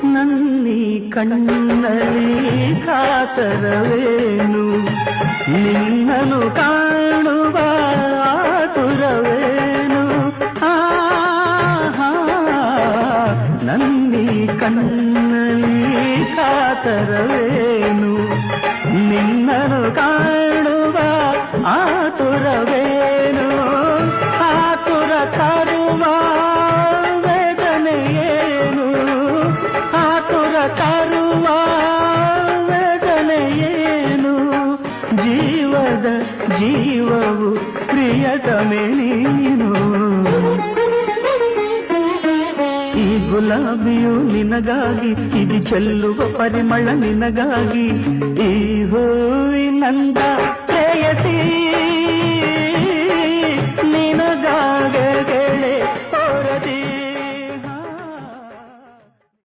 ನನ್ನಿ ಕಣ್ಣಲ್ಲಿ ಕಾತರವೇನು ನಿನ್ನನು ಕಾಣುವ ಆತುರವೇನು ನನ್ನಿ ಕಣ್ಣಲ್ಲಿ ಕಾತರವೇನು ನಿನ್ನನು ಕಾಣುವ ಆತುರವೇನು ಆತುರ ತರುವ ವೇದನೆಯೇನು ಆತುರ ತರುವ ವೇದನೆಯೇನು ಜೀವದ ಜೀವವು ಪ್ರಿಯತಮೆ ನೀನು ಈ ಗುಲಾಬಿಯು ನಿನಗಾಗಿ ಇದು ಚೆಲ್ಲುವ ಪರಿಮಳ ನಿನಗಾಗಿ ಈ ಹೂವಿನಂದ ಪ್ರೇಯಸಿ